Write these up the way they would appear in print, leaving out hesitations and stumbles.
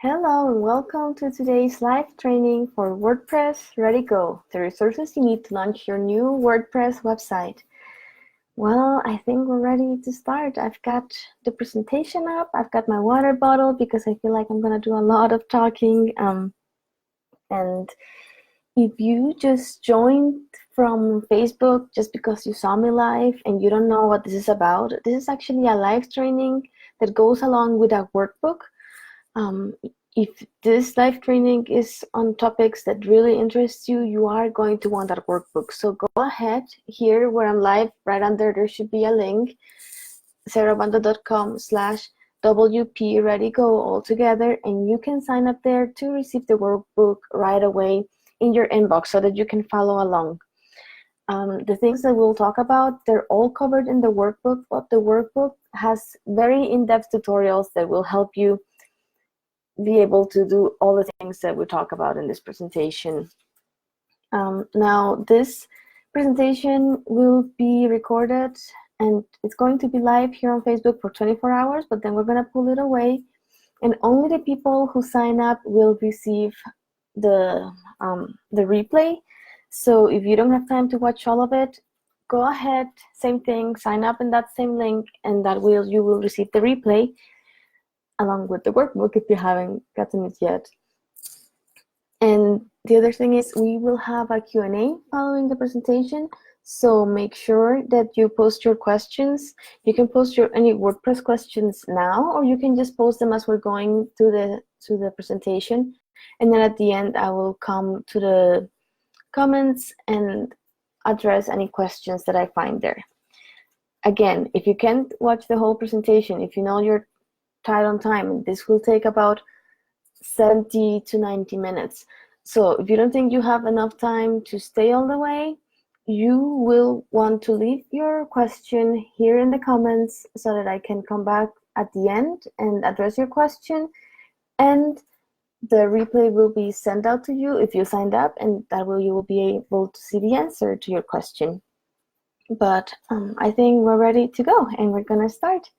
Hello and welcome to today's live training for WordPress Ready Go, the resources you need to launch your new WordPress website. Well, I think we're ready to start. I've got the presentation up. I've got my water bottle because I feel like I'm going to do a lot of talking. And if you just joined from Facebook just because you saw me live and you don't know what this is about, this is actually a live training that goes along with a workbook. If this live training is on topics that really interest you, you are going to want that workbook. So go ahead, here where I'm live, right under there should be a link, sarabanda.com/WP Ready Go all together, and you can sign up there to receive the workbook right away in your inbox so that you can follow along. The things that we'll talk about, they're all covered in the workbook, but the workbook has very in-depth tutorials that will help you be able to do all the things that we talk about in this presentation. Now, this presentation will be recorded and it's going to be live here on Facebook for 24 hours, but then we're going to pull it away, and only the people who sign up will receive the replay. So if you don't have time to watch all of it, go ahead, same thing, sign up in that same link, and you will receive the replay along with the workbook if you haven't gotten it yet. And the other thing is we will have a Q&A following the presentation, so make sure that you post your questions. You can post any WordPress questions now, or you can just post them as we're going through the presentation, and then at the end I will come to the comments and address any questions that I find there. Again, if you can't watch the whole presentation, if you know you're tight on time, this will take about 70 to 90 minutes. So if you don't think you have enough time to stay all the way, you will want to leave your question here in the comments so that I can come back at the end and address your question, and the replay will be sent out to you if you signed up, and that way you will be able to see the answer to your question. But I think we're ready to go, and we're gonna start.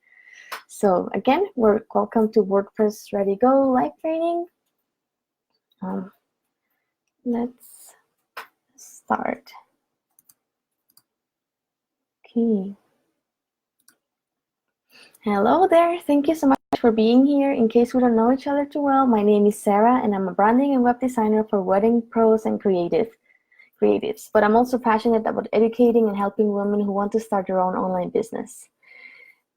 So again, welcome to WordPress Ready Go live training. Let's start. Okay. Hello there. Thank you so much for being here. In case we don't know each other too well, my name is Sara, and I'm a branding and web designer for wedding pros and creatives. But I'm also passionate about educating and helping women who want to start their own online business.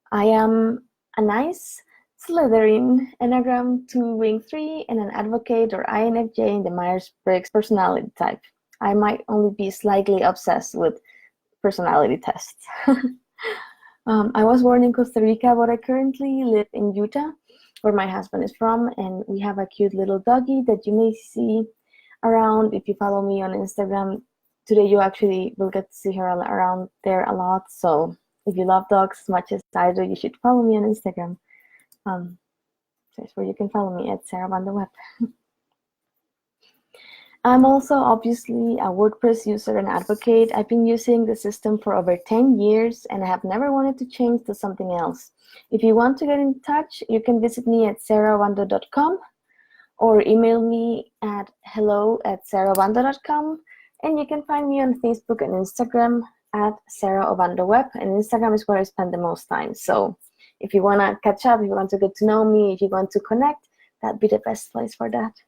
I am a nice Slytherin, Enneagram 2 Ring 3, and an advocate or INFJ in the Myers-Briggs personality type. I might only be slightly obsessed with personality tests. I was born in Costa Rica, but I currently live in Utah, where my husband is from, and we have a cute little doggy that you may see around if you follow me on Instagram. Today you actually will get to see her around there a lot, so if you love dogs as much as I do, you should follow me on Instagram. That's where you can follow me at Sarabanda. I'm also obviously a WordPress user and advocate. I've been using the system for over 10 years and I have never wanted to change to something else. If you want to get in touch, you can visit me at sarabanda.com or email me at hello@sarabanda.com, and you can find me on Facebook and Instagram at Sara Obando Web, and Instagram is where I spend the most time. So if you want to catch up, if you want to get to know me, if you want to connect, that'd be the best place for that.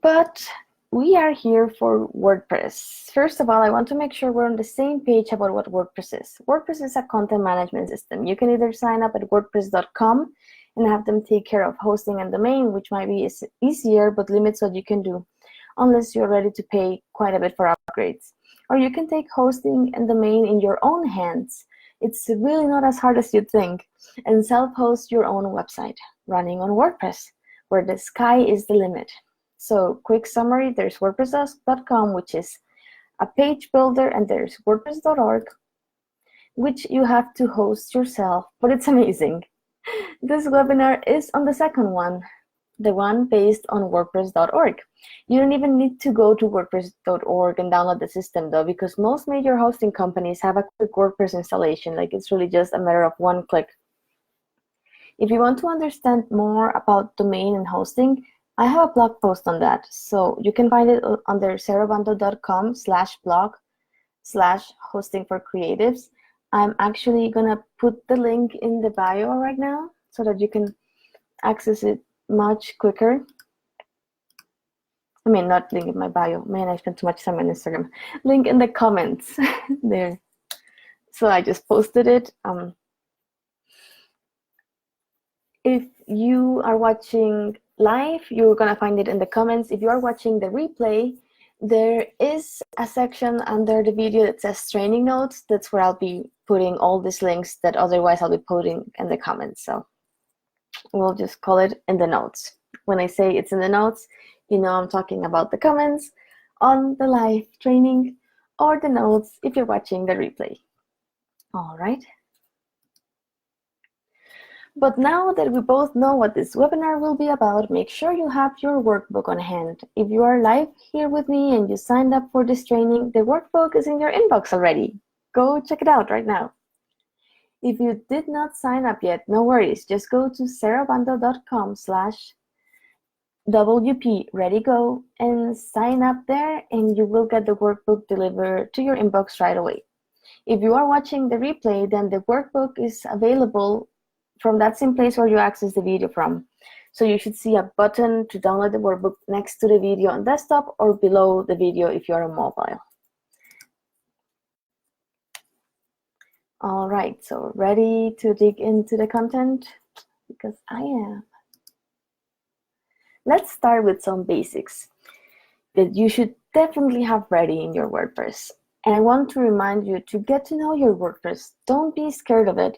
But we are here for WordPress. First of all, I want to make sure we're on the same page about what WordPress is. WordPress is a content management system. You can either sign up at wordpress.com and have them take care of hosting and domain, which might be easier but limits what you can do, unless you're ready to pay quite a bit for upgrades. Or you can take hosting and domain in your own hands. It's really not as hard as you'd think, and self-host your own website running on WordPress, where the sky is the limit. So quick summary, there's WordPress.com, which is a page builder, and there's WordPress.org, which you have to host yourself, but it's amazing. This webinar is on the second one, the one based on WordPress.org. You don't even need to go to WordPress.org and download the system though, because most major hosting companies have a quick WordPress installation. Like, it's really just a matter of one click. If you want to understand more about domain and hosting, I have a blog post on that. So you can find it under sarabando.com/blog/hosting for creatives. I'm actually gonna put the link in the bio right now so that you can access it much quicker. I mean, not link in my bio. Man, I spent too much time on Instagram. Link in the comments there. So I just posted it. If you are watching live, you're gonna find it in the comments. If you are watching the replay, there is a section under the video that says training notes. That's where I'll be putting all these links that otherwise I'll be putting in the comments. So we'll just call it in the notes. When I say it's in the notes, you know I'm talking about the comments on the live training or the notes if you're watching the replay. All right. But now that we both know what this webinar will be about, make sure you have your workbook on hand. If you are live here with me and you signed up for this training, the workbook is in your inbox already. Go check it out right now. If you did not sign up yet, no worries. Just go to sarabando.com/WP Ready Go and sign up there, and you will get the workbook delivered to your inbox right away. If you are watching the replay, then the workbook is available from that same place where you access the video from. So you should see a button to download the workbook next to the video on desktop or below the video if you're on mobile. All right, so ready to dig into the content? Because I am. Let's start with some basics that you should definitely have ready in your WordPress. And I want to remind you to get to know your WordPress. Don't be scared of it.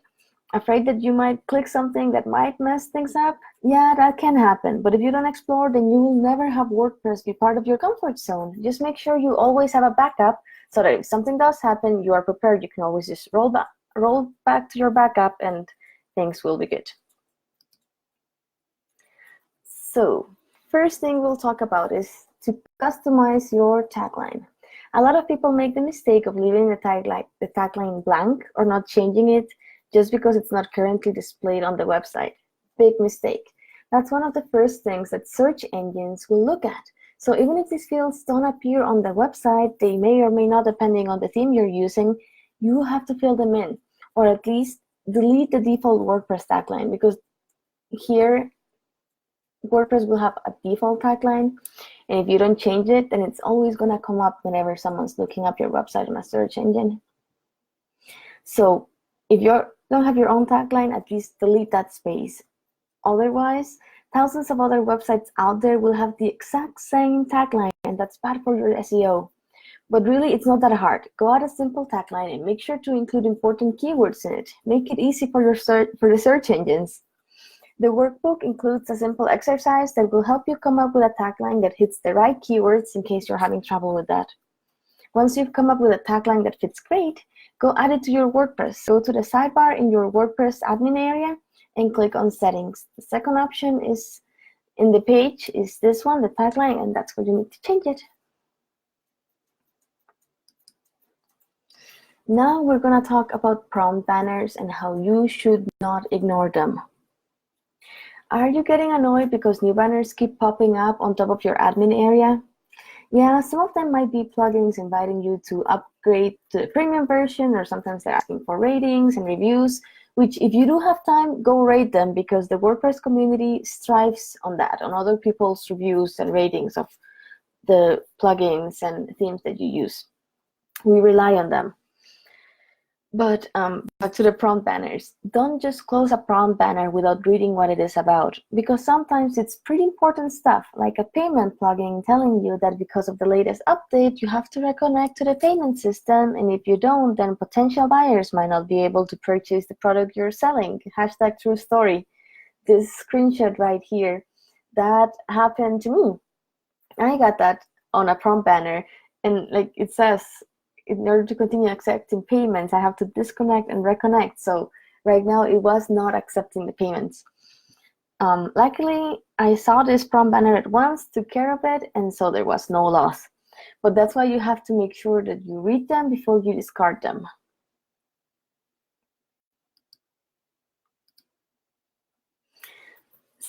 Afraid that you might click something that might mess things up? Yeah, that can happen. But if you don't explore, then you will never have WordPress be part of your comfort zone. Just make sure you always have a backup so that if something does happen, you are prepared. You can always just roll back to your backup and things will be good. So, first thing we'll talk about is to customize your tagline. A lot of people make the mistake of leaving the tagline blank or not changing it just because it's not currently displayed on the website. Big mistake. That's one of the first things that search engines will look at. So even if these fields don't appear on the website, they may or may not, depending on the theme you're using, you have to fill them in, or at least delete the default WordPress tagline, because here WordPress will have a default tagline, and if you don't change it, then it's always going to come up whenever someone's looking up your website on a search engine. So if you don't have your own tagline, at least delete that space. Otherwise, thousands of other websites out there will have the exact same tagline, and that's bad for your SEO. But really, it's not that hard. Go add a simple tagline and make sure to include important keywords in it. Make it easy for the search engines. The workbook includes a simple exercise that will help you come up with a tagline that hits the right keywords in case you're having trouble with that. Once you've come up with a tagline that fits great, go add it to your WordPress. Go to the sidebar in your WordPress admin area and click on Settings. The second option is in the page is this one, the tagline, and that's where you need to change it. Now we're going to talk about prompt banners and how you should not ignore them. Are you getting annoyed because new banners keep popping up on top of your admin area? Yeah, some of them might be plugins inviting you to upgrade to the premium version, or sometimes they're asking for ratings and reviews, which if you do have time, go rate them, because the WordPress community strives on that, on other people's reviews and ratings of the plugins and themes that you use. We rely on them. But back to the prompt banners. Don't just close a prompt banner without reading what it is about, because sometimes it's pretty important stuff, like a payment plugin telling you that because of the latest update, you have to reconnect to the payment system, and if you don't, then potential buyers might not be able to purchase the product you're selling. Hashtag true story. This screenshot right here, that happened to me. I got that on a prompt banner, and like it says, in order to continue accepting payments, I have to disconnect and reconnect. So right now it was not accepting the payments. Luckily, I saw this prompt banner at once, took care of it, and so there was no loss. But that's why you have to make sure that you read them before you discard them.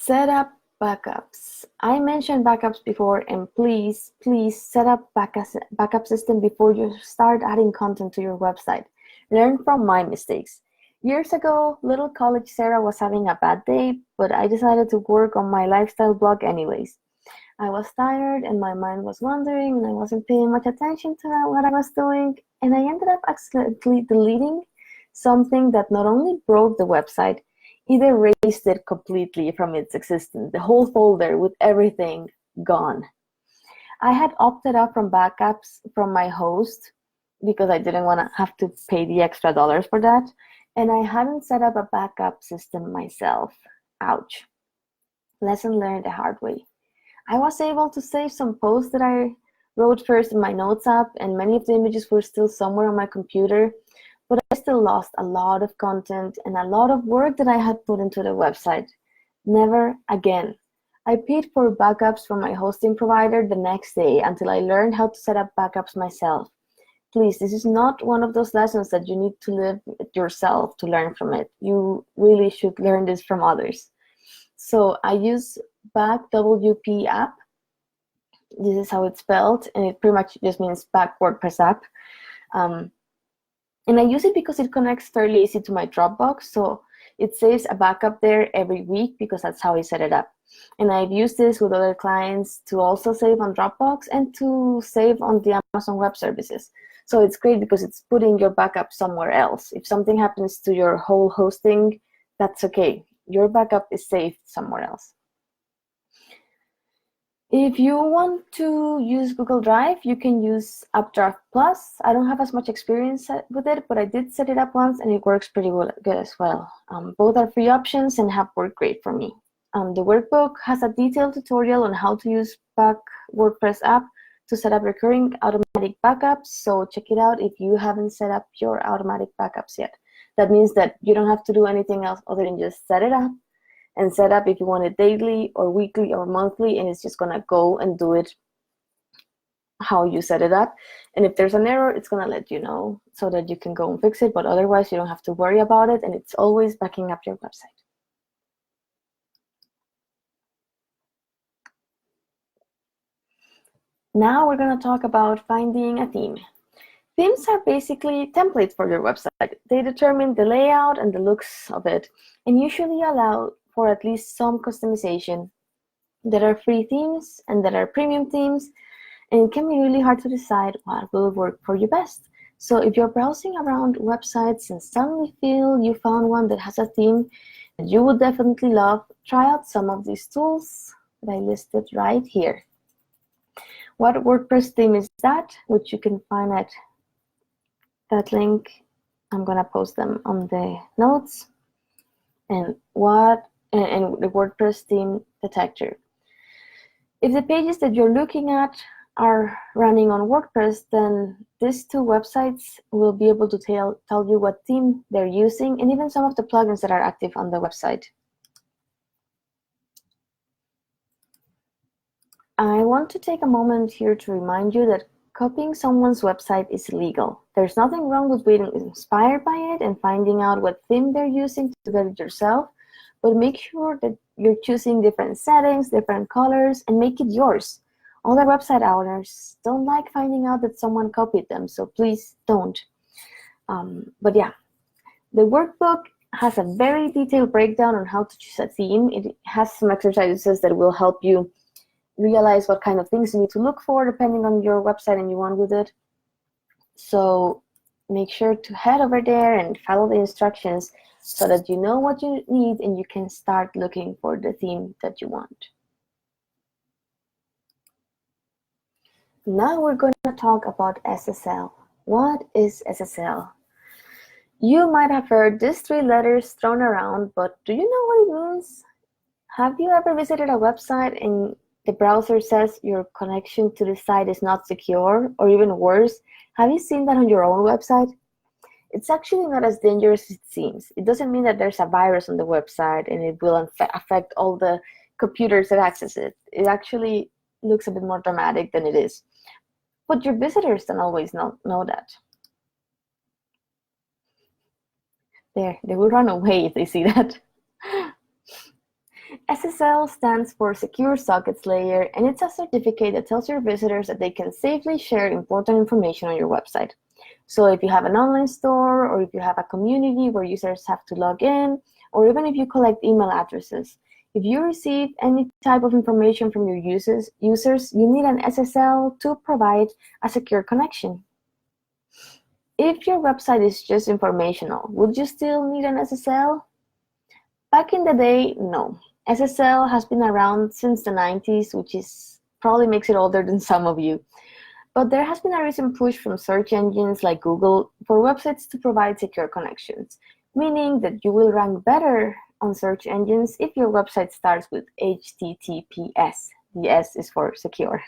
Set up backups. I mentioned backups before, and please set up backup system before you start adding content to your website. Learn from my mistakes. Years ago, little college Sarah was having a bad day, but I decided to work on my lifestyle blog anyways. I was tired and my mind was wandering and I wasn't paying much attention to what I was doing, and I ended up accidentally deleting something that not only broke the website, it erased it completely from its existence, the whole folder with everything gone. I had opted out from backups from my host because I didn't want to have to pay the extra dollars for that, and I hadn't set up a backup system myself. Ouch. Lesson learned the hard way. I was able to save some posts that I wrote first in my notes app, and many of the images were still somewhere on my computer, but I still lost a lot of content and a lot of work that I had put into the website. Never again. I paid for backups from my hosting provider the next day until I learned how to set up backups myself. Please, this is not one of those lessons that you need to live yourself to learn from it. You really should learn this from others. So I use BackWP app. This is how it's spelled, and it pretty much just means back WordPress app. And I use it because it connects fairly easy to my Dropbox, so it saves a backup there every week because that's how I set it up. And I've used this with other clients to also save on Dropbox and to save on the Amazon Web Services. So it's great because it's putting your backup somewhere else. If something happens to your whole hosting, that's okay. Your backup is saved somewhere else. If you want to use Google Drive, you can use Updraft Plus. I don't have as much experience with it, but I did set it up once and it works pretty good as well. Both are free options and have worked great for me. The Workbook has a detailed tutorial on how to use Back WordPress app to set up recurring automatic backups, so check it out if you haven't set up your automatic backups yet. That means that you don't have to do anything else other than just set it up and set up if you want it daily or weekly or monthly, and it's just gonna go and do it how you set it up. And if there's an error, it's gonna let you know so that you can go and fix it, but otherwise you don't have to worry about it, and it's always backing up your website. Now we're gonna talk about finding a theme. Themes are basically templates for your website. They determine the layout and the looks of it, and usually allow for at least some customization. There are free themes and there are premium themes, and it can be really hard to decide what will work for you best. So if you're browsing around websites and suddenly feel you found one that has a theme that you would definitely love, try out some of these tools that I listed right here. What WordPress theme is that? Which you can find at that link. I'm gonna post them on the notes. And the WordPress theme detector. If the pages that you're looking at are running on WordPress, then these two websites will be able to tell you what theme they're using and even some of the plugins that are active on the website. I want to take a moment here to remind you that copying someone's website is illegal. There's nothing wrong with being inspired by it and finding out what theme they're using to get it yourself, but make sure that you're choosing different settings, different colors, and make it yours. Other website owners don't like finding out that someone copied them, so please don't. But yeah, the workbook has a very detailed breakdown on how to choose a theme. It has some exercises that will help you realize what kind of things you need to look for depending on your website and you want with it. So make sure to head over there and follow the instructions so that you know what you need and you can start looking for the theme that you want. Now we're going to talk about SSL. What is SSL? You might have heard these three letters thrown around, but do you know what it means? Have you ever visited a website and the browser says your connection to the site is not secure, or even worse, have you seen that on your own website? It's actually not as dangerous as it seems. It doesn't mean that there's a virus on the website and it will affect all the computers that access it. It actually looks a bit more dramatic than it is. But your visitors don't always know that. They will run away if they see that. SSL stands for Secure Sockets Layer, and it's a certificate that tells your visitors that they can safely share important information on your website. So if you have an online store, or if you have a community where users have to log in, or even if you collect email addresses, if you receive any type of information from your users, you need an SSL to provide a secure connection. If your website is just informational, would you still need an SSL? Back in the day, no. SSL has been around since the 90s, which probably makes it older than some of you. But there has been a recent push from search engines like Google for websites to provide secure connections, meaning that you will rank better on search engines if your website starts with HTTPS. The S is for secure.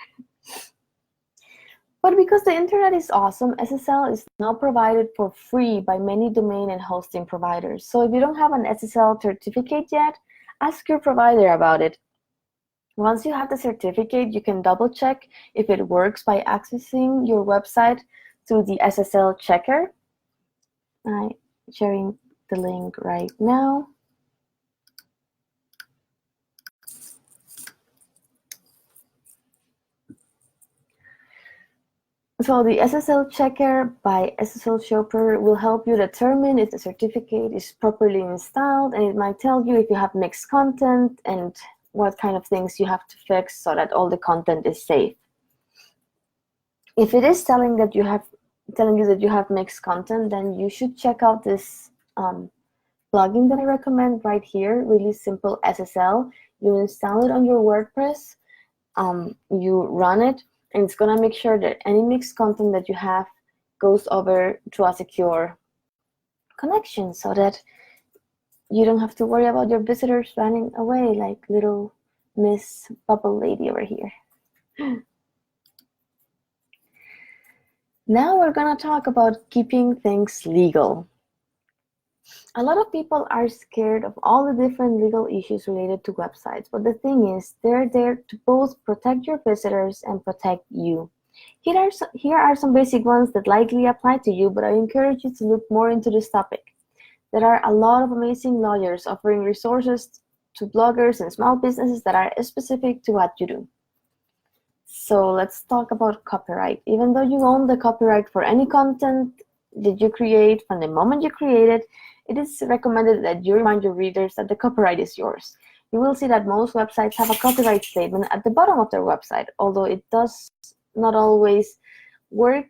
But because the internet is awesome, SSL is now provided for free by many domain and hosting providers. So if you don't have an SSL certificate yet, ask your provider about it. Once you have the certificate, you can double check if it works by accessing your website through the SSL checker. I'm sharing the link right now. So the SSL checker by SSL Shopper will help you determine if the certificate is properly installed, and it might tell you if you have mixed content and what kind of things you have to fix so that all the content is safe. If it is telling you that you have mixed content, then you should check out this plugin that I recommend right here, really simple SSL. You install it on your WordPress, you run it, and it's gonna make sure that any mixed content that you have goes over to a secure connection so that you don't have to worry about your visitors running away like little Miss Bubble Lady over here. Now we're gonna talk about keeping things legal. A lot of people are scared of all the different legal issues related to websites, but the thing is, they're there to both protect your visitors and protect you. Here are some basic ones that likely apply to you, but I encourage you to look more into this topic. There are a lot of amazing lawyers offering resources to bloggers and small businesses that are specific to what you do. So let's talk about copyright. Even though you own the copyright for any content that you create from the moment you create it, it is recommended that you remind your readers that the copyright is yours. You will see that most websites have a copyright statement at the bottom of their website, although it does not always work.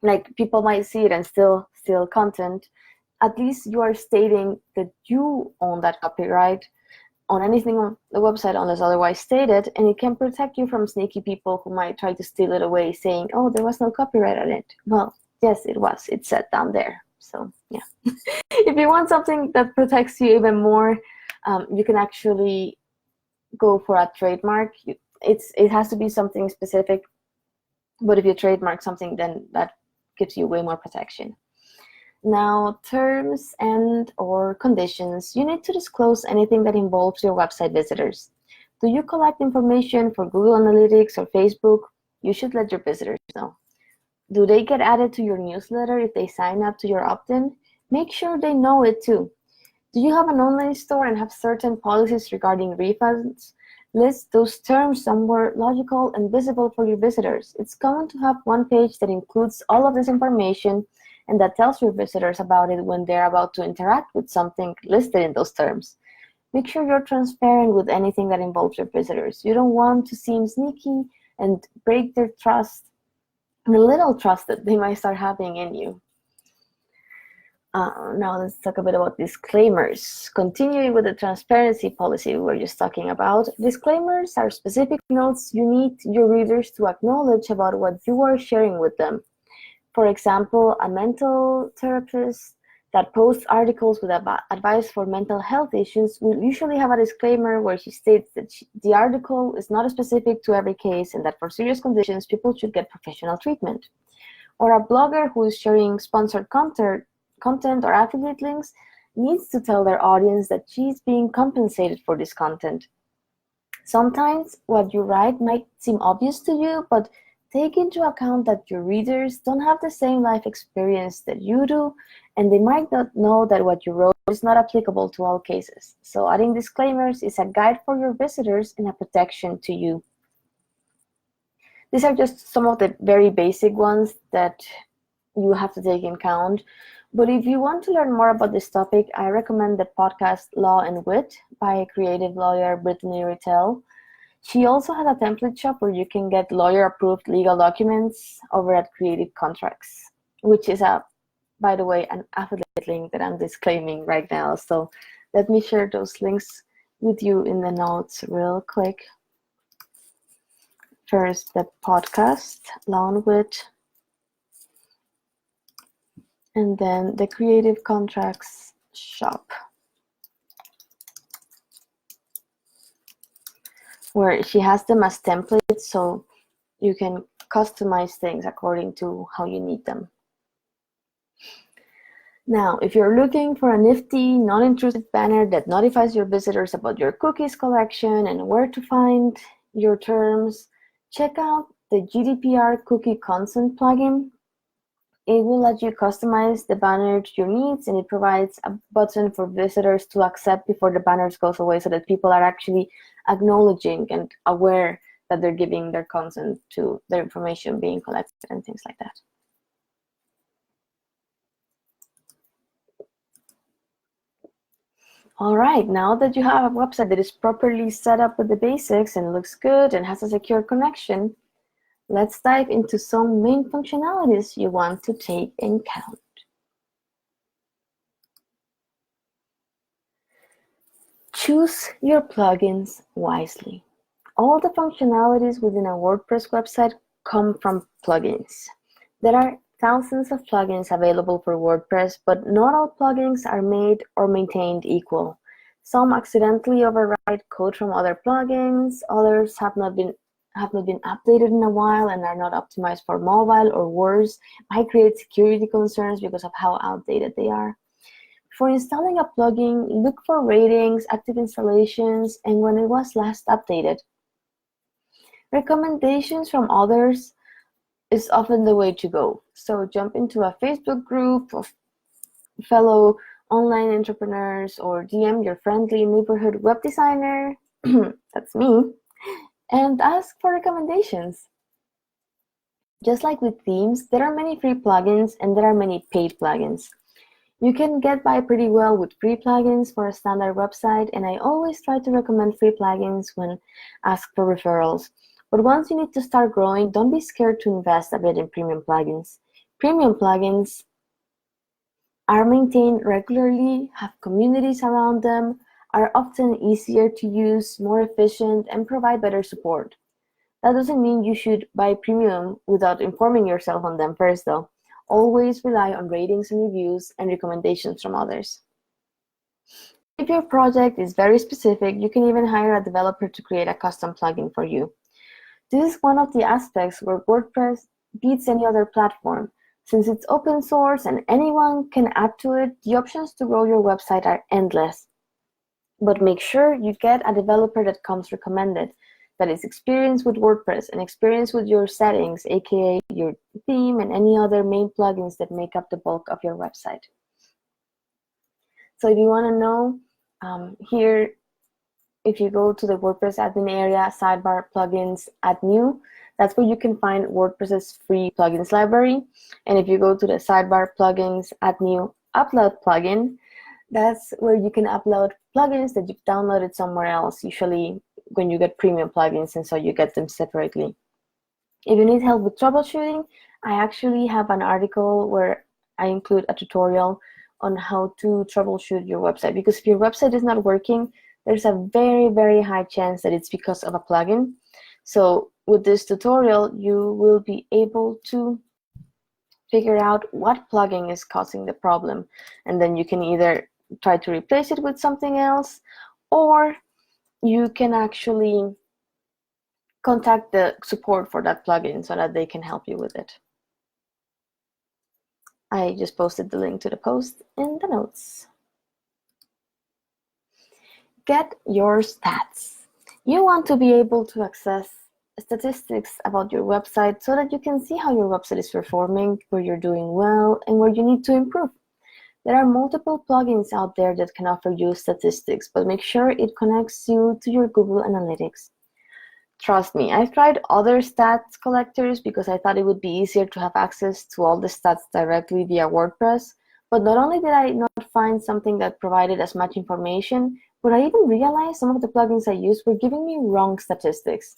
Like, people might see it and still steal content. At least you are stating that you own that copyright on anything on the website unless otherwise stated, and it can protect you from sneaky people who might try to steal it away saying, oh, there was no copyright on it. Well, yes, it was. It said down there. So yeah. If you want something that protects you even more, you can actually go for a trademark. It has to be something specific, but if you trademark something, then that gives you way more protection. Now, terms and/or conditions. You need to disclose anything that involves your website visitors. Do you collect information for Google Analytics or Facebook? You should let your visitors know. Do they get added to your newsletter if they sign up to your opt-in? Make sure they know it too. Do you have an online store and have certain policies regarding refunds? List those terms somewhere logical and visible for your visitors. It's common to have one page that includes all of this information and that tells your visitors about it when they're about to interact with something listed in those terms. Make sure you're transparent with anything that involves your visitors. You don't want to seem sneaky and break their trust, the little trust that they might start having in you. Now let's talk a bit about disclaimers. Continuing with the transparency policy we were just talking about, disclaimers are specific notes you need your readers to acknowledge about what you are sharing with them. For example, a mental therapist that posts articles with advice for mental health issues will usually have a disclaimer where she states that the article is not specific to every case and that for serious conditions, people should get professional treatment. Or a blogger who is sharing sponsored content or affiliate links needs to tell their audience that she's being compensated for this content. Sometimes what you write might seem obvious to you, but take into account that your readers don't have the same life experience that you do, and they might not know that what you wrote it's not applicable to all cases. So adding disclaimers is a guide for your visitors and a protection to you. These are just some of the very basic ones that you have to take in account. But if you want to learn more about this topic, I recommend the podcast Law and Wit by creative lawyer Brittany Rittell. She also has a template shop where you can get lawyer-approved legal documents over at Creative Contracts, which is, by the way, an affiliate link that I'm disclaiming right now. So let me share those links with you in the notes real quick. First, the podcast, Law and Wit, and then the Creative Contracts shop, where she has them as templates so you can customize things according to how you need them. Now, if you're looking for a nifty, non-intrusive banner that notifies your visitors about your cookies collection and where to find your terms, check out the GDPR Cookie Consent plugin. It will let you customize the banner to your needs, and it provides a button for visitors to accept before the banners goes away so that people are actually acknowledging and aware that they're giving their consent to their information being collected and things like that. All right, now that you have a website that is properly set up with the basics and looks good and has a secure connection, let's dive into some main functionalities you want to take in account. Choose your plugins wisely. All the functionalities within a WordPress website come from plugins. There are thousands of plugins available for WordPress, but not all plugins are made or maintained equal. Some accidentally override code from other plugins, others have not been updated in a while and are not optimized for mobile, or worse, might create security concerns because of how outdated they are. For installing a plugin, look for ratings, active installations, and when it was last updated. Recommendations from others is often the way to go. So jump into a Facebook group of fellow online entrepreneurs or DM your friendly neighborhood web designer, that's me, and ask for recommendations. Just like with themes, there are many free plugins and there are many paid plugins. You can get by pretty well with free plugins for a standard website, and I always try to recommend free plugins when asked for referrals. But once you need to start growing, don't be scared to invest a bit in premium plugins. Premium plugins are maintained regularly, have communities around them, are often easier to use, more efficient, and provide better support. That doesn't mean you should buy premium without informing yourself on them first, though. Always rely on ratings and reviews and recommendations from others. If your project is very specific, you can even hire a developer to create a custom plugin for you. This is one of the aspects where WordPress beats any other platform. Since it's open source and anyone can add to it, the options to grow your website are endless. But make sure you get a developer that comes recommended, that is experienced with WordPress and experienced with your settings, aka your theme and any other main plugins that make up the bulk of your website. So if you want to know, here, if you go to the WordPress admin area, sidebar, plugins, add new, that's where you can find WordPress's free plugins library. And if you go to the sidebar, plugins, add new, upload plugin, that's where you can upload plugins that you've downloaded somewhere else, usually when you get premium plugins, and so you get them separately. If you need help with troubleshooting, I actually have an article where I include a tutorial on how to troubleshoot your website, because if your website is not working, there's a very, very high chance that it's because of a plugin. So with this tutorial, you will be able to figure out what plugin is causing the problem, and then you can either try to replace it with something else, or you can actually contact the support for that plugin so that they can help you with it. I just posted the link to the post in the notes. Get your stats. You want to be able to access statistics about your website so that you can see how your website is performing, where you're doing well, and where you need to improve. There are multiple plugins out there that can offer you statistics, but make sure it connects you to your Google Analytics. Trust me, I've tried other stats collectors because I thought it would be easier to have access to all the stats directly via WordPress. But not only did I not find something that provided as much information, but I even realized some of the plugins I used were giving me wrong statistics.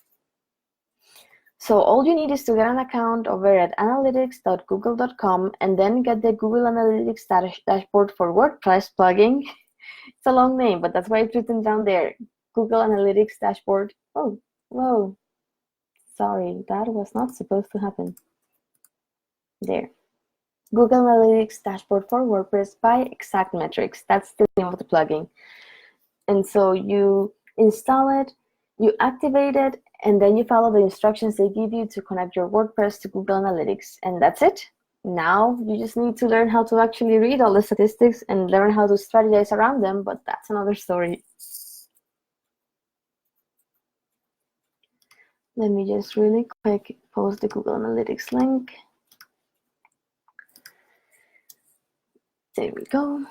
So all you need is to get an account over at analytics.google.com and then get the Google Analytics dashboard for WordPress plugin. It's a long name, but that's why it's written down there. Google Analytics dashboard. Oh, whoa. Sorry, that was not supposed to happen. There. Google Analytics dashboard for WordPress by Exact Metrics. That's the name of the plugin. And so you install it, you activate it, and then you follow the instructions they give you to connect your WordPress to Google Analytics. And that's it. Now you just need to learn how to actually read all the statistics and learn how to strategize around them, but that's another story. Let me just really quick post the Google Analytics link. There we go.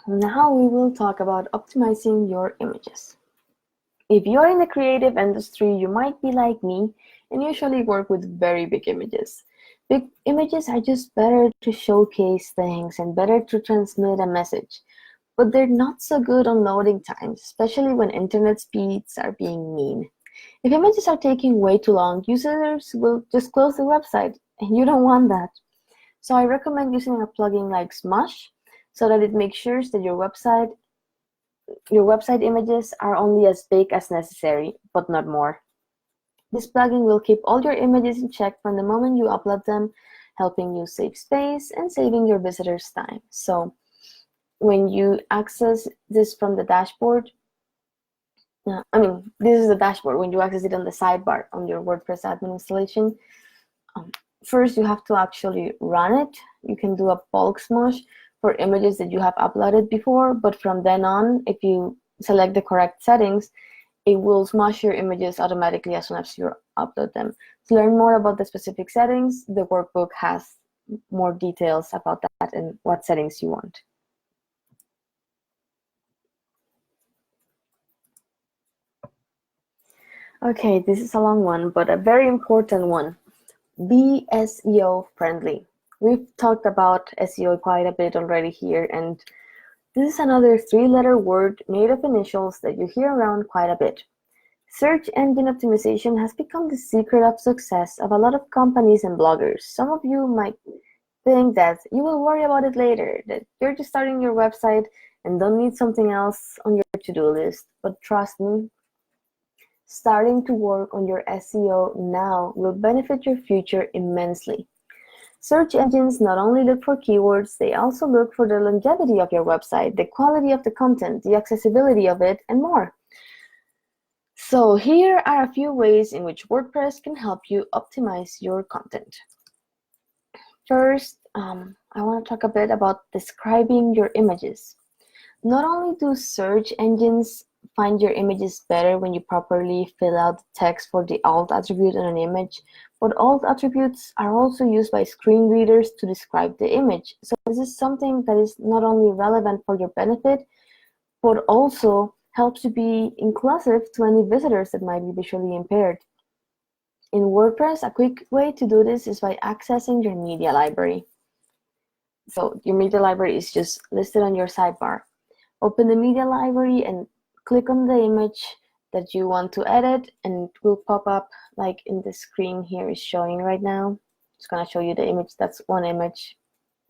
Now we will talk about optimizing your images. If you're in the creative industry, you might be like me and usually work with very big images. Big images are just better to showcase things and better to transmit a message, but they're not so good on loading times, especially when internet speeds are being mean. If images are taking way too long, users will just close the website, and you don't want that. So I recommend using a plugin like Smush so that it makes sure that your website images are only as big as necessary, but not more. This plugin will keep all your images in check from the moment you upload them, helping you save space and saving your visitors time. So when you access this from the dashboard, this is the dashboard. When you access it on the sidebar on your WordPress admin installation, first you have to actually run it. You can do a bulk smush for images that you have uploaded before, but from then on, if you select the correct settings, it will smush your images automatically as soon as you upload them. To learn more about the specific settings, the workbook has more details about that and what settings you want. Okay, this is a long one, but a very important one. Be SEO friendly. We've talked about SEO quite a bit already here, and this is another three-letter word made of initials that you hear around quite a bit. Search engine optimization has become the secret of success of a lot of companies and bloggers. Some of you might think that you will worry about it later, that you're just starting your website and don't need something else on your to-do list. But trust me, starting to work on your SEO now will benefit your future immensely. Search engines not only look for keywords, they also look for the longevity of your website, the quality of the content, the accessibility of it, and more. So here are a few ways in which WordPress can help you optimize your content. First, I want to talk a bit about describing your images. Not only do search engines find your images better when you properly fill out the text for the alt attribute on an image, but alt attributes are also used by screen readers to describe the image. So this is something that is not only relevant for your benefit, but also helps you be inclusive to any visitors that might be visually impaired. In WordPress, a quick way to do this is by accessing your media library. So your media library is just listed on your sidebar. Open the media library and click on the image that you want to edit, and it will pop up like in the screen here is showing right now. It's going to show you the image. That's one image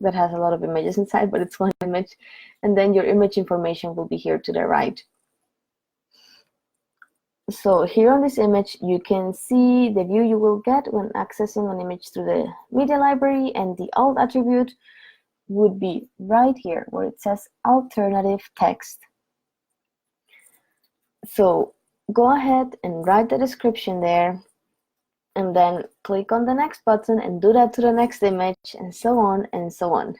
that has a lot of images inside, but it's one image. And then your image information will be here to the right. So here on this image, you can see the view you will get when accessing an image through the media library, and the alt attribute would be right here where it says alternative text. So go ahead and write the description there, and then click on the next button and do that to the next image, and so on and so on.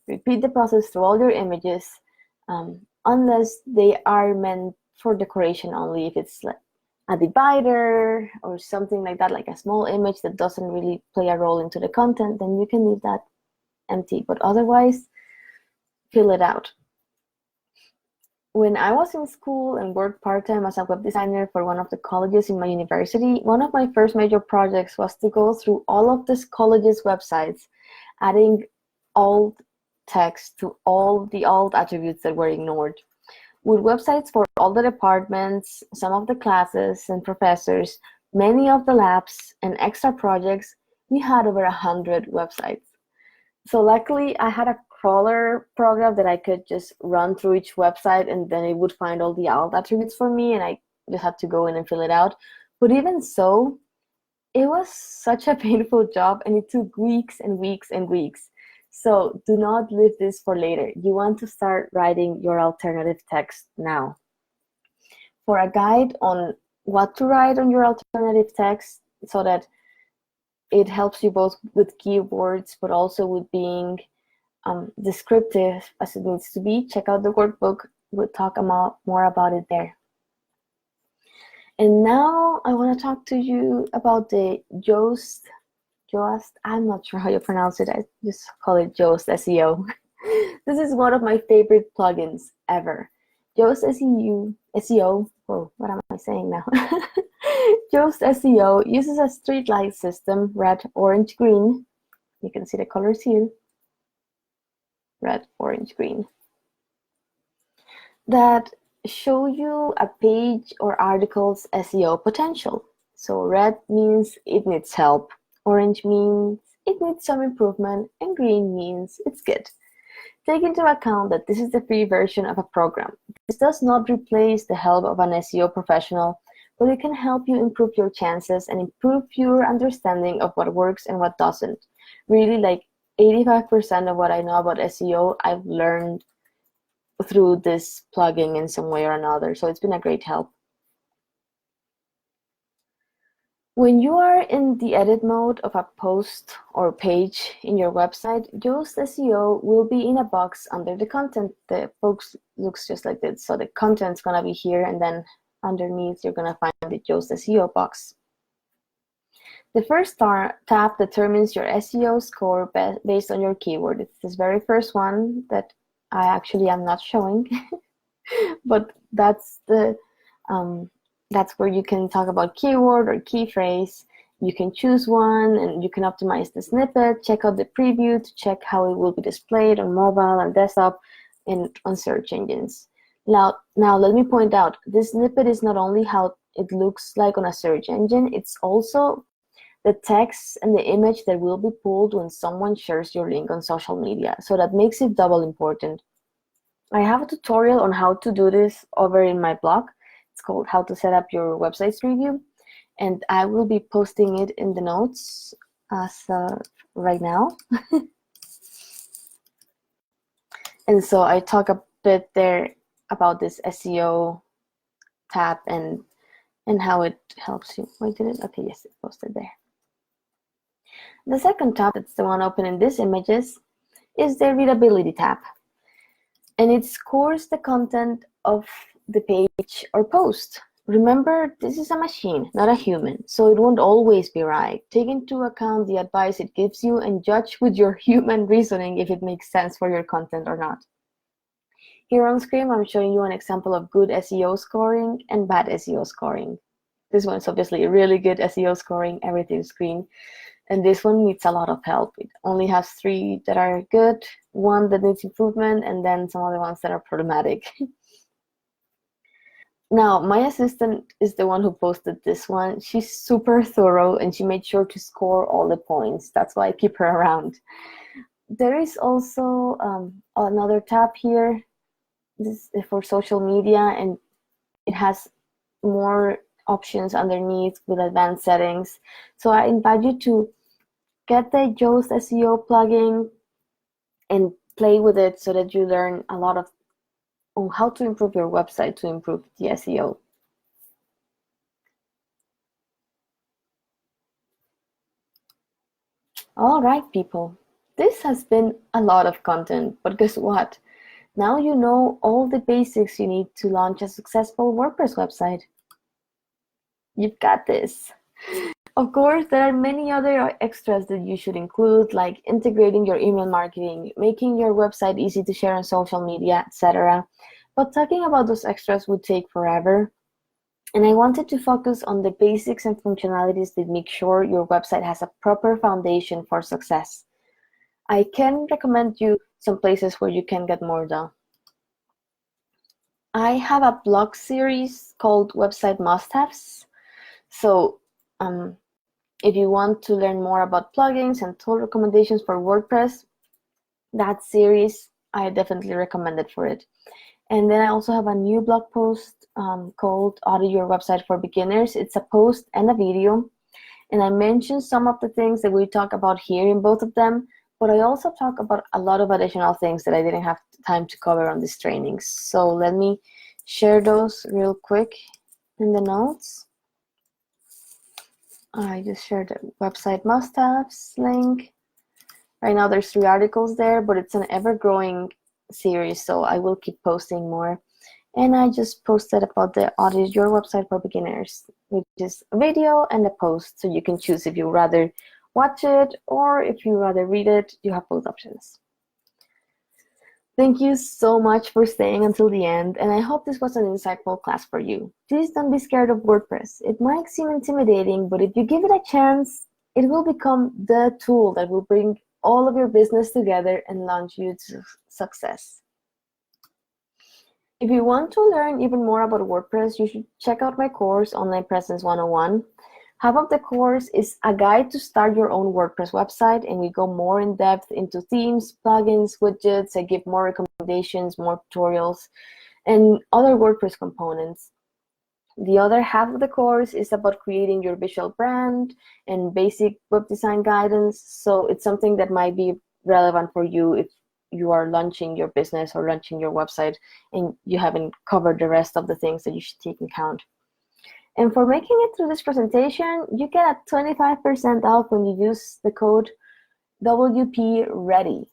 Repeat the process through all your images, unless they are meant for decoration only. If it's like a divider or something like that, like a small image that doesn't really play a role into the content, then you can leave that empty, but otherwise fill it out. When I was in school and worked part-time as a web designer for one of the colleges in my university, one of my first major projects was to go through all of this college's websites, adding alt text to all the alt attributes that were ignored. With websites for all the departments, some of the classes and professors, many of the labs, and extra projects, we had over 100 websites. So luckily, I had a crawler program that I could just run through each website, and then it would find all the alt attributes for me, and I just had to go in and fill it out. But even so, it was such a painful job, and it took weeks and weeks and weeks. So do not leave this for later. You want to start writing your alternative text now. For a guide on what to write on your alternative text so that it helps you both with keywords but also with being descriptive as it needs to be, check out the workbook. We'll talk more about it there. And now I want to talk to you about the Yoast, I'm not sure how you pronounce it. I just call it Yoast SEO. This is one of my favorite plugins ever. Yoast SEO, oh, what am I saying now? Yoast SEO uses a street light system, red, orange, green. You can see the colors here. Red, orange, green. That show you a page or article's SEO potential. So red means it needs help. Orange means it needs some improvement, and green means it's good. Take into account that this is the free version of a program. This does not replace the help of an SEO professional, but it can help you improve your chances and improve your understanding of what works and what doesn't. Really, like 85% of what I know about SEO, I've learned through this plugin in some way or another, so it's been a great help. When you are in the edit mode of a post or page in your website, Yoast SEO will be in a box under the content. The box looks just like this. So the content's gonna be here, and then underneath you're gonna find the Yoast SEO box. The first tab determines your SEO score based on your keyword. It's this very first one that I actually am not showing, but that's the that's where you can talk about keyword or key phrase. You can choose one and you can optimize the snippet, check out the preview to check how it will be displayed on mobile and desktop and on search engines. Now let me point out, this snippet is not only how it looks like on a search engine, it's also the text and the image that will be pulled when someone shares your link on social media. So that makes it double important. I have a tutorial on how to do this over in my blog. It's called How to Set Up Your Website's Review, and I will be posting it in the notes as right now. And so I talk a bit there about this SEO tab and how it helps you. Wait, did it? Okay, yes, it's posted there. The second tab, that's the one open in these images, is the readability tab. And it scores the content of the page or post. Remember, this is a machine, not a human, so it won't always be right. Take into account the advice it gives you and judge with your human reasoning if it makes sense for your content or not. Here on screen, I'm showing you an example of good SEO scoring and bad SEO scoring. This one's obviously really good SEO scoring, everything's green. And this one needs a lot of help. It only has 3 that are good, 1 that needs improvement, and then some other ones that are problematic. Now, my assistant is the one who posted this one. She's super thorough, and she made sure to score all the points. That's why I keep her around. There is also another tab here. This is for social media, and it has more options underneath with advanced settings. So I invite you to get the Yoast SEO plugin and play with it so that you learn a lot on how to improve your website to improve the SEO. All right, people. This has been a lot of content, but guess what? Now you know all the basics you need to launch a successful WordPress website. You've got this. Of course, there are many other extras that you should include, like integrating your email marketing, making your website easy to share on social media, etc. But talking about those extras would take forever. And I wanted to focus on the basics and functionalities that make sure your website has a proper foundation for success. I can recommend you some places where you can get more done. I have a blog series called Website Must-Haves. So if you want to learn more about plugins and tool recommendations for WordPress, that series, I definitely recommend it for it. And then I also have a new blog post called Audit Your Website for Beginners. It's a post and a video. And I mentioned some of the things that we talk about here in both of them, but I also talk about a lot of additional things that I didn't have time to cover on this training. So let me share those real quick in the notes. I just shared the website must-haves link. Right now there's 3 articles there, but it's an ever-growing series, so I will keep posting more. And I just posted about the Audit Your Website for Beginners, which is a video and a post, so you can choose if you rather watch it or if you rather read it. You have both options. Thank you so much for staying until the end, and I hope this was an insightful class for you. Please don't be scared of WordPress. It might seem intimidating, but if you give it a chance, it will become the tool that will bring all of your business together and launch you to success. If you want to learn even more about WordPress, you should check out my course, Online Presence 101. Half of the course is a guide to start your own WordPress website, and we go more in depth into themes, plugins, widgets. I give more recommendations, more tutorials, and other WordPress components. The other half of the course is about creating your visual brand and basic web design guidance. So it's something that might be relevant for you if you are launching your business or launching your website and you haven't covered the rest of the things that you should take into account. And for making it through this presentation, you get a 25% off when you use the code WPREADY,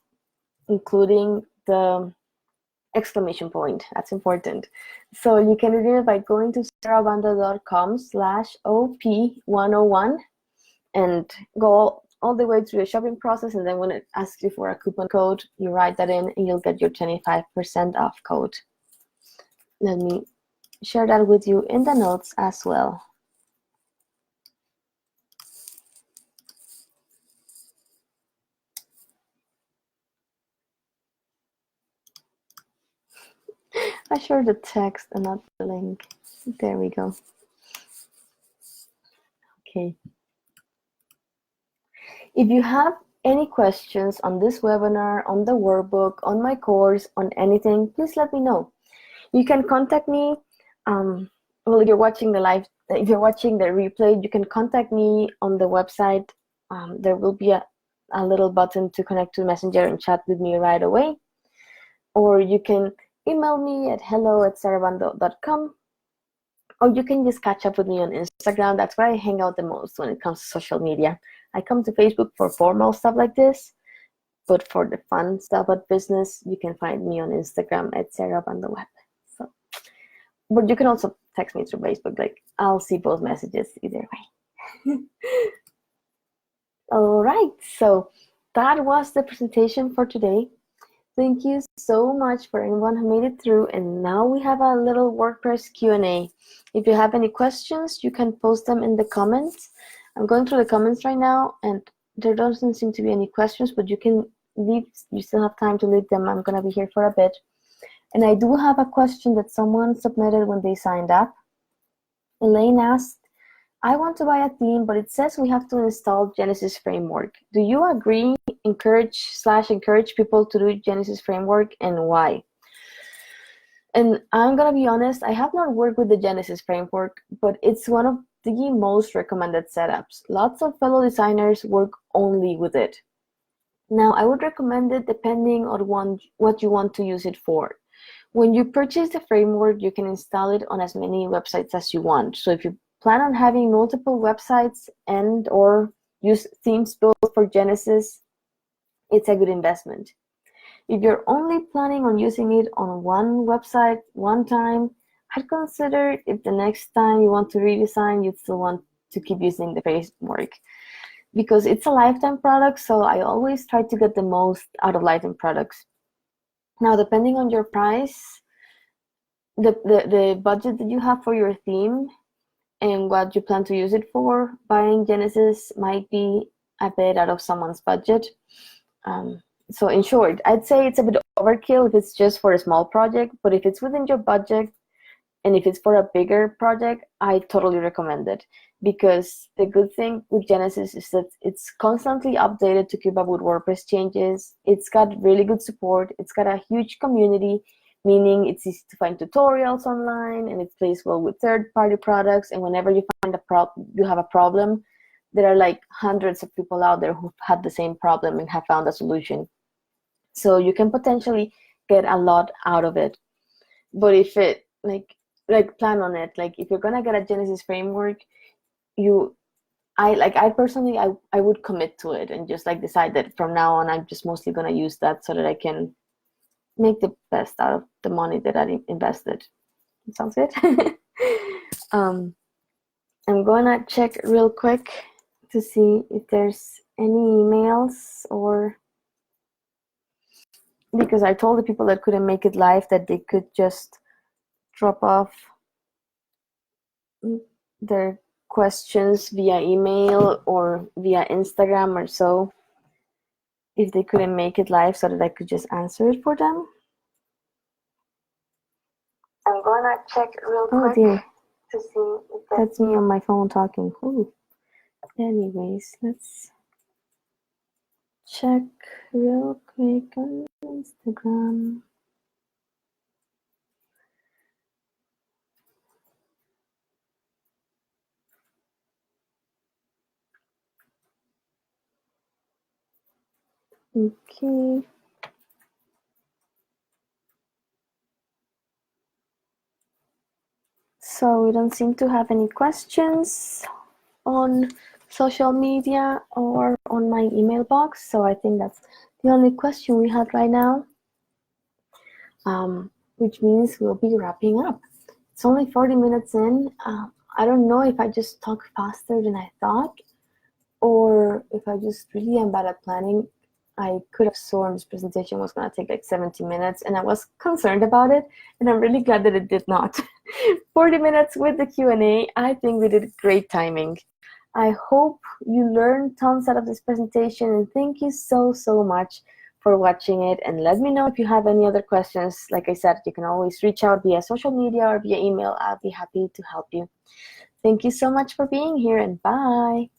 including the exclamation point. That's important. So you can redeem it by going to sarabanda.com/op101 and go all the way through the shopping process. And then when it asks you for a coupon code, you write that in and you'll get your 25% off code. Let me share that with you in the notes as well. I shared the text and not the link. There we go. Okay. If you have any questions on this webinar, on the workbook, on my course, on anything, please let me know. You can contact me. Well, if you're watching the live, if you're watching the replay, you can contact me on the website. There will be a little button to connect to Messenger and chat with me right away. Or you can email me at hello@sarabanda.com. Or you can just catch up with me on Instagram. That's where I hang out the most when it comes to social media. I come to Facebook for formal stuff like this, but for the fun stuff about business, you can find me on Instagram at sarabandaweb. So, but you can also text me through Facebook. Like, I'll see both messages either way. All right, so that was the presentation for today. Thank you so much for anyone who made it through, and now we have a little WordPress Q&A. If you have any questions, you can post them in the comments. I'm going through the comments right now, and there doesn't seem to be any questions, but you can leave, you still have time to leave them. I'm gonna be here for a bit. And I do have a question that someone submitted when they signed up. Elaine asked, I want to buy a theme, but it says we have to install Genesis Framework. Do you agree, encourage people to do Genesis Framework, and why? And I'm gonna be honest, I have not worked with the Genesis Framework, but it's one of the most recommended setups. Lots of fellow designers work only with it. Now, I would recommend it depending on what you want to use it for. When you purchase the framework, you can install it on as many websites as you want. So if you plan on having multiple websites and or use themes built for Genesis, it's a good investment. If you're only planning on using it on one website one time, I'd consider if the next time you want to redesign, you'd still want to keep using the framework, because it's a lifetime product, so I always try to get the most out of lifetime products. Now, depending on your price, the budget that you have for your theme and what you plan to use it for, buying Genesis might be a bit out of someone's budget. So in short, I'd say it's a bit overkill if it's just for a small project, but if it's within your budget and if it's for a bigger project, I totally recommend it, because the good thing with Genesis is that it's constantly updated to keep up with WordPress changes. It's got really good support. It's got a huge community, meaning it's easy to find tutorials online, and it plays well with third-party products. And whenever you find you have a problem, there are like hundreds of people out there who've had the same problem and have found a solution. So you can potentially get a lot out of it. But if it like plan on it, like if you're gonna get a Genesis framework, I personally would commit to it and just like decide that from now on I'm just mostly gonna use that so that I can make the best out of the money that I invested. Sounds good. I'm gonna check real quick to see if there's any emails, or because I told the people that couldn't make it live that they could just drop off their questions via email or via Instagram or so if they couldn't make it live, so that I could just answer it for them. I'm gonna check real quick to see if that's me on my phone talking. Ooh. Anyways, let's check real quick on Instagram. Okay. So we don't seem to have any questions on social media or on my email box. So I think that's the only question we have right now, which means we'll be wrapping up. It's only 40 minutes in. I don't know if I just talk faster than I thought, or if I just really am bad at planning. I could have sworn this presentation was going to take like 70 minutes, and I was concerned about it, and I'm really glad that it did not. 40 minutes with the Q&A. I think we did great timing. I hope you learned tons out of this presentation, and thank you so much for watching it. And let me know if you have any other questions. Like I said, you can always reach out via social media or via email. I'll be happy to help you. Thank you so much for being here, and bye.